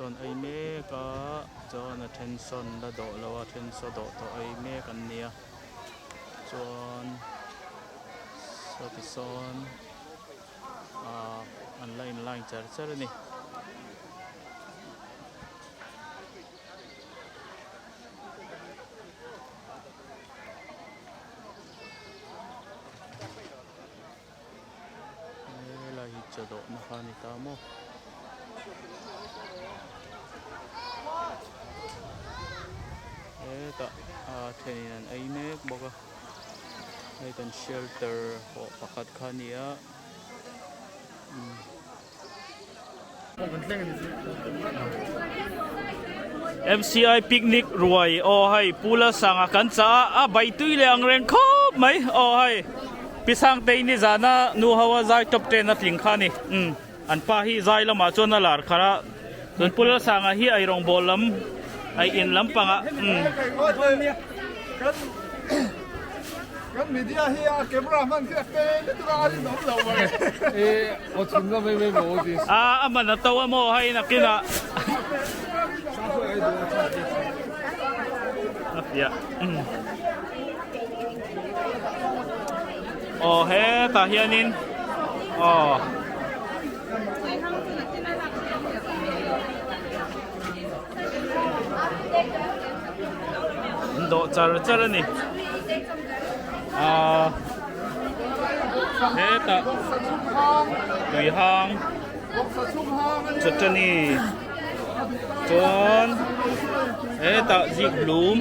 chọn ai mê cả chọn attention là độ lâu attention độ to ai mê cần nia chọn so thì son online chả chả này là hít cho độ nó pha ni ta mo ta thế nên ai mê bọc ai cần shelter họ pakat khania MCI picnic ruồi hay pula sanga kan cha bai tui le ang ren khop mai hay pisang te ni zana nu hawa zai top 10 na tling khani an pa hi zai lama chon na lar khara don pula sanga hi ai rong bolam ai in lam panga cái media here cameraman cái tên nó ra đi nóng lầu rồi我全都没冇啲aman na tawa mo hay na kina yeah he ta hianin độ char ni thế ta tùy hang chật chân đi chọn thế ta dịp lúm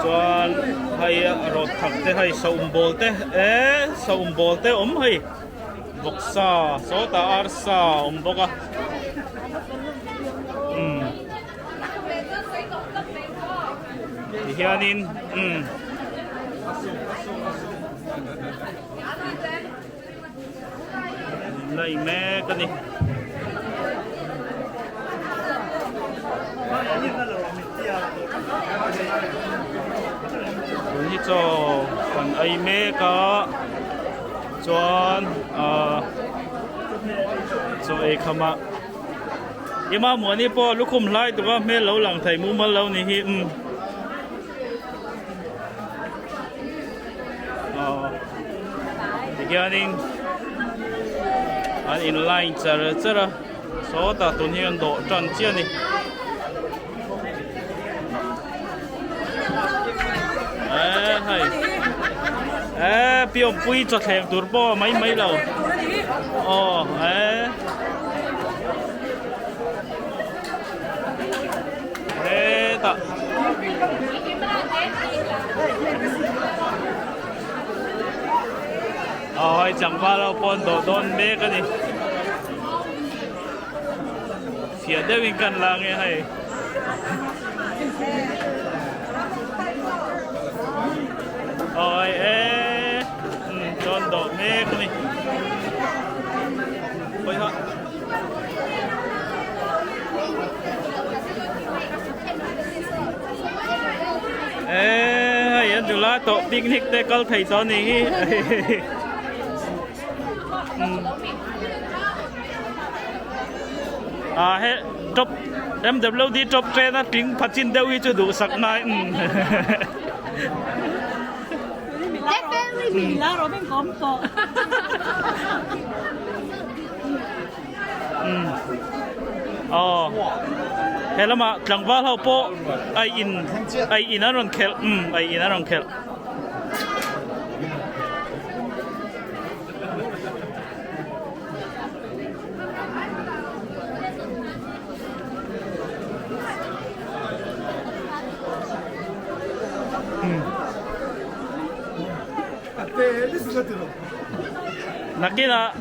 chọn hay rốt thẳng thế hay sầu bol thế hay bọc sa số ta arsa bọc à thì hianin lấy mẹ cái này rồi cho còn ai mẹ cả chọn cho ai không ạ nhưng mà muốn đi po lúc không lại tụi con mẹ lâu lằng thầy mua mal lâu này hi thì cái này anh inline chara số ta tuần hiện độ tròn chia này hay biom pui cho thèm turbo mấy lâu ta chẳng qua đâu con đồ đôn bê cái này phía đây mình cần là nghe hay đôn đồ bê cái này ôi hả hay anh được lá tổ picnic để câu thầy cho này hết top em đập lâu đi top trên nó tiếng phát triển đâu cho đủ sắc này là rồi mình có một thế là mà chẳng vào hậu po ai in ở trong kẹt ai in ở trong kẹt nakina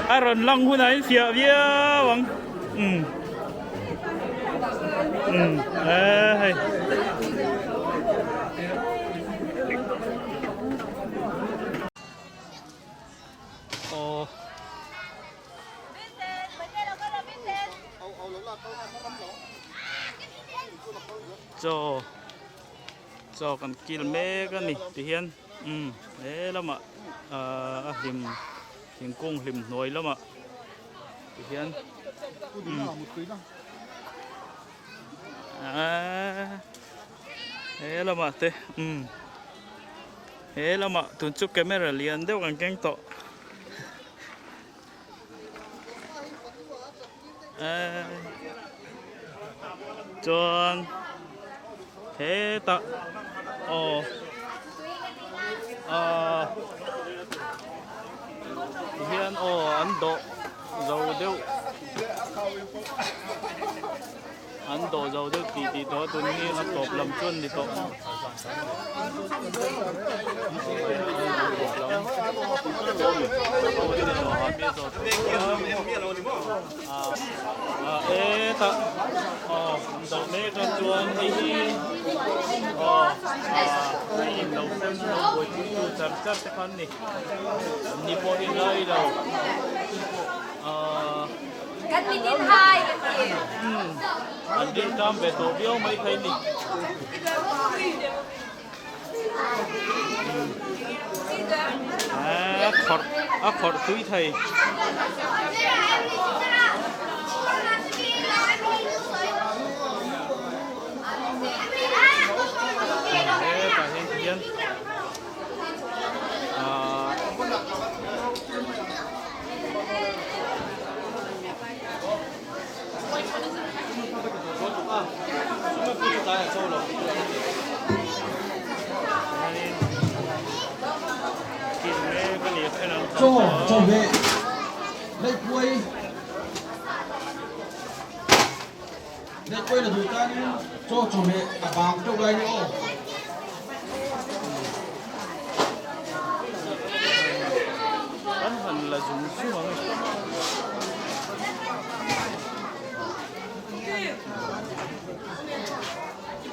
aron lang hunay siya wang hay cho cần kil mê cái này thì hiền thế lắm ạ lim cung lim nồi lắm ạ thì hiện thế là mà thế thế là mà tụi chụp camera liền đeo càng căng to chọn thế ta hiện Ấn Độ dầu đeo Ấn Độ dầu đeo tí đó tụi ní là top làm chuân thì top ta dầu này con chuân đi đầu xem đầu buổi chiều chậm chậm cái con này đi bộ đi nơi đâu Kan đi đến hai anh đi trong về tổ biểu mấy thầy đi khọt túi thầy tại hiện nhiên Chaw về đây quay là chúng ta nhé Chaw về bám trong đây nữa ấn hẳn là dùng xuống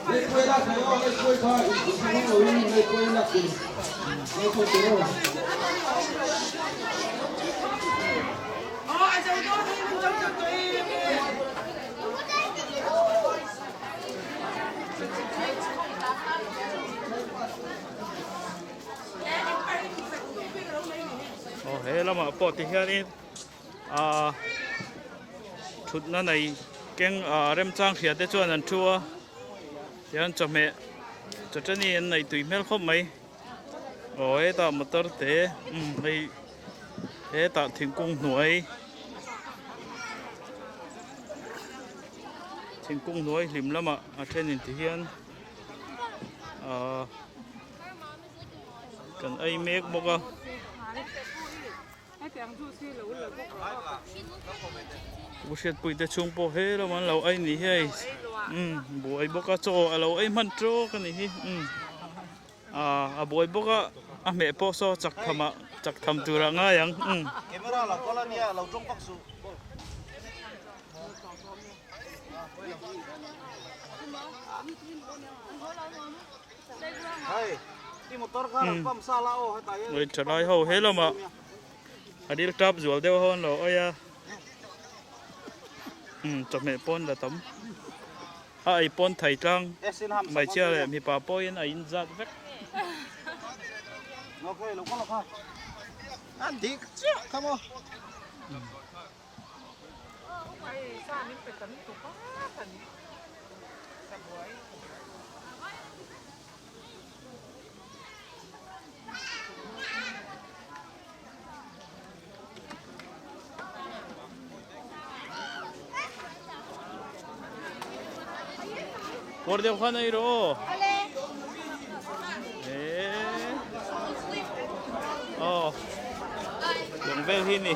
đây quay là thấy không đây quay thôi không lối đây quay là gì đây không thấy đâu thế là mà bỏ thì hiện đi chút nó này cái rem trang hiện để cho nên chua hiện cho mẹ cho chân này này tùy mel không mấy rồi ta một tờ thế này thế ta thiên cung nuôi lim lắm ạ trên này thì hiện cần ai make một cái bố sẽ bùi để chung bố hết rồi mà lâu ai nỉ hay bố ấy bố cá cho lâu ấy mặn cho cái này bố ấy bố cá mẹ bố so chắc thầm từ ra ngay yang camera là có là nia lâu trong bắc su hey đi motor ka pam sala o hay tayo rồi trở lại hầu hết rồi mà đi trap rùa đeo hơn rồi ơi cho mẹ pon là tấm ai pon thầy trang mày chia lại mi bà pon yên ai ra vét ok lúc có là anh đi come on Por de Janeiro. Đường về hin đi.